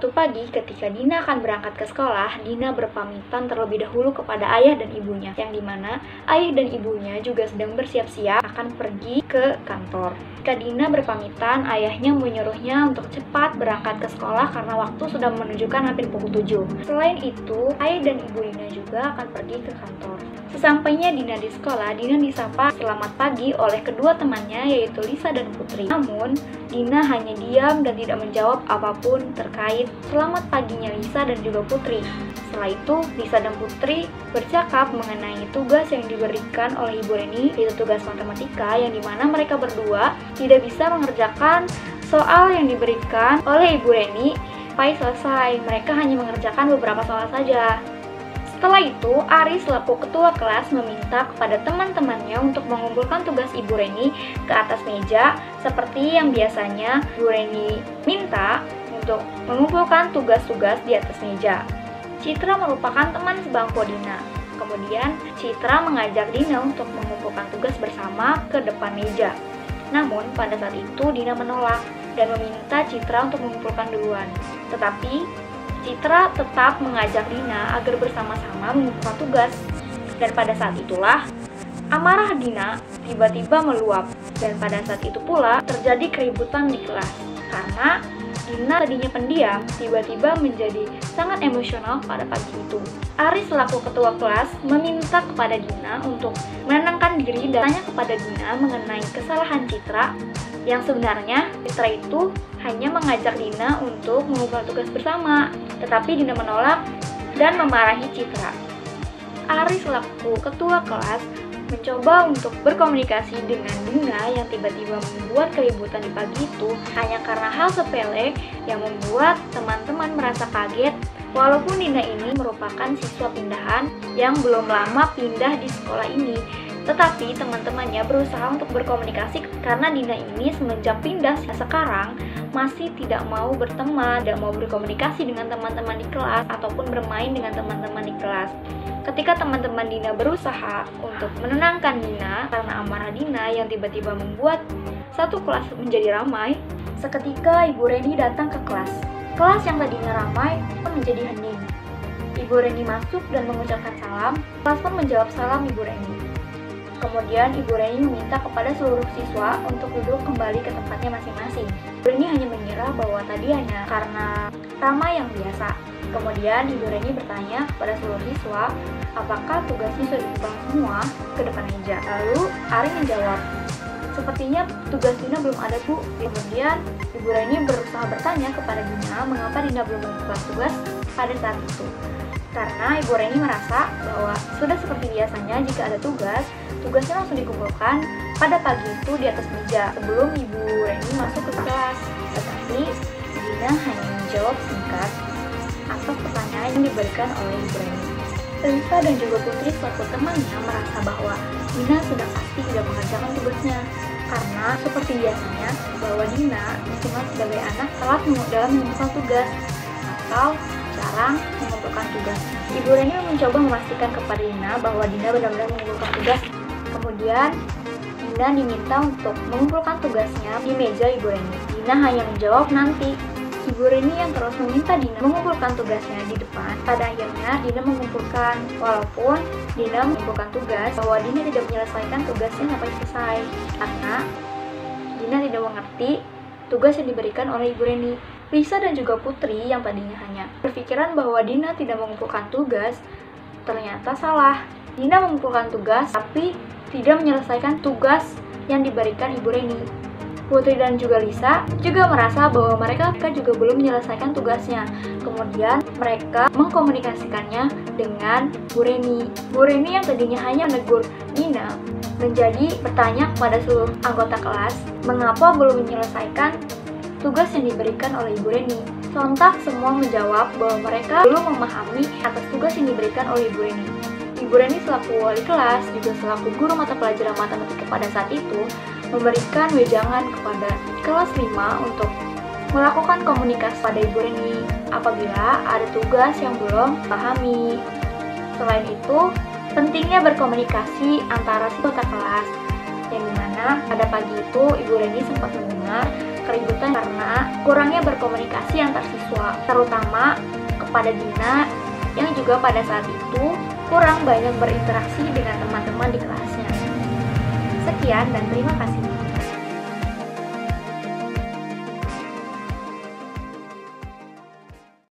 Suatu pagi ketika Dina akan berangkat ke sekolah, Dina berpamitan terlebih dahulu kepada ayah dan ibunya, yang dimana ayah dan ibunya juga sedang bersiap-siap akan pergi ke kantor. Ketika Dina berpamitan, ayahnya menyuruhnya untuk cepat berangkat ke sekolah karena waktu sudah menunjukkan hampir pukul 7. Selain itu, ayah dan ibu Dina juga akan pergi ke kantor. Sesampainya Dina di sekolah, Dina disapa selamat pagi oleh kedua temannya yaitu Lisa dan Putri. Namun, Dina hanya diam dan tidak menjawab apapun terkait selamat paginya Lisa dan juga Putri. Setelah itu, Lisa dan Putri bercakap mengenai tugas yang diberikan oleh Ibu Reni, yaitu tugas matematika yang dimana mereka berdua tidak bisa mengerjakan soal yang diberikan oleh Ibu Reni sampai selesai. Mereka hanya mengerjakan beberapa soal saja. Setelah itu, Ari selaku ketua kelas meminta kepada teman-temannya untuk mengumpulkan tugas Ibu Reni ke atas meja seperti yang biasanya Ibu Reni minta untuk mengumpulkan tugas-tugas di atas meja. Citra merupakan teman sebangku Dina. Kemudian, Citra mengajak Dina untuk mengumpulkan tugas bersama ke depan meja. Namun, pada saat itu Dina menolak dan meminta Citra untuk mengumpulkan duluan. Tetapi Citra tetap mengajak Dina agar bersama-sama mengumpulkan tugas. Dan pada saat itulah, amarah Dina tiba-tiba meluap. Dan pada saat itu pula terjadi keributan di kelas. Karena Dina tadinya pendiam, tiba-tiba menjadi sangat emosional pada pagi itu. Ari selaku ketua kelas meminta kepada Dina untuk menenangkan diri dan tanya kepada Dina mengenai kesalahan Citra. Yang sebenarnya Citra itu hanya mengajak Dina untuk mengumpulkan tugas bersama, tetapi Dina menolak dan memarahi Citra. Ari selaku ketua kelas mencoba untuk berkomunikasi dengan Dina yang tiba-tiba membuat keributan di pagi itu hanya karena hal sepele yang membuat teman-teman merasa kaget. Walaupun Dina ini merupakan siswa pindahan yang belum lama pindah di sekolah ini, tetapi teman-temannya berusaha untuk berkomunikasi karena Dina ini semenjak pindah sekarang masih tidak mau berteman, tidak mau berkomunikasi dengan teman-teman di kelas ataupun bermain dengan teman-teman di kelas. Ketika teman-teman Dina berusaha untuk menenangkan Dina karena amarah Dina yang tiba-tiba membuat satu kelas menjadi ramai, seketika Ibu Reni datang ke kelas. Kelas yang tadinya ramai pun menjadi hening. Ibu Reni masuk dan mengucapkan salam, kelas pun menjawab salam Ibu Reni. Kemudian Ibu Reni meminta kepada seluruh siswa untuk duduk kembali ke tempatnya masing-masing. Ibu Reni hanya mengira bahwa tadi hanya karena ramai yang biasa. Kemudian Ibu Reni bertanya kepada seluruh siswa, apakah tugasnya sudah dikumpulkan semua ke depan meja? Lalu Ari menjawab, sepertinya tugas Dina belum ada, Bu. Kemudian Ibu Reni berusaha bertanya kepada Dina mengapa Dina belum mengumpulkan tugas pada saat itu. Karena Ibu Reni merasa bahwa sudah seperti biasanya jika ada tugas, tugasnya langsung dikumpulkan pada pagi itu di atas meja sebelum Ibu Reni masuk ke kelas. Tetapi Dina hanya menjawab singkat atas pertanyaan yang diberikan oleh Ibu Reni. Lisa dan juga Putri selaku temannya merasa bahwa Dina sudah pasti tidak mengerjakan tugasnya. Karena seperti biasanya bahwa Dina dikenal sebagai anak telat dalam mengumpulkan tugas atau jarang mengumpulkan tugas. Ibu Reni mencoba memastikan kepada Dina bahwa Dina benar-benar mengumpulkan tugas. Kemudian Dina diminta untuk mengumpulkan tugasnya di meja Ibu Reni. Dina hanya menjawab nanti. Ibu Reni yang terus meminta Dina mengumpulkan tugasnya di depan. Pada akhirnya Dina mengumpulkan, walaupun Dina mengumpulkan tugas bahwa Dina tidak menyelesaikan tugasnya sampai selesai karena Dina tidak mengerti tugas yang diberikan oleh Ibu Reni. Lisa dan juga Putri yang tadinya hanya berpikiran bahwa Dina tidak mengumpulkan tugas, ternyata salah. Dina mengumpulkan tugas tapi tidak menyelesaikan tugas yang diberikan Ibu Reni. Putri dan juga Lisa juga merasa bahwa mereka juga belum menyelesaikan tugasnya. Kemudian mereka mengkomunikasikannya dengan Bu Reni. Bu Reni yang tadinya hanya menegur Dina menjadi bertanya kepada seluruh anggota kelas mengapa belum menyelesaikan tugas yang diberikan oleh Ibu Reni. Sontak semua menjawab bahwa mereka belum memahami atas tugas yang diberikan oleh Ibu Reni. Ibu Reni selaku wali kelas juga selaku guru mata pelajaran matematika pada saat itu memberikan wejangan kepada kelas 5 untuk melakukan komunikasi pada Ibu Reni apabila ada tugas yang belum pahami. Selain itu, pentingnya berkomunikasi antara anggota kelas, yang dimana pada pagi itu Ibu Reni sempat mendengar keributan karena kurangnya berkomunikasi antar siswa, terutama kepada Dina yang juga pada saat itu kurang banyak berinteraksi dengan teman-teman di kelasnya. Sekian dan terima kasih.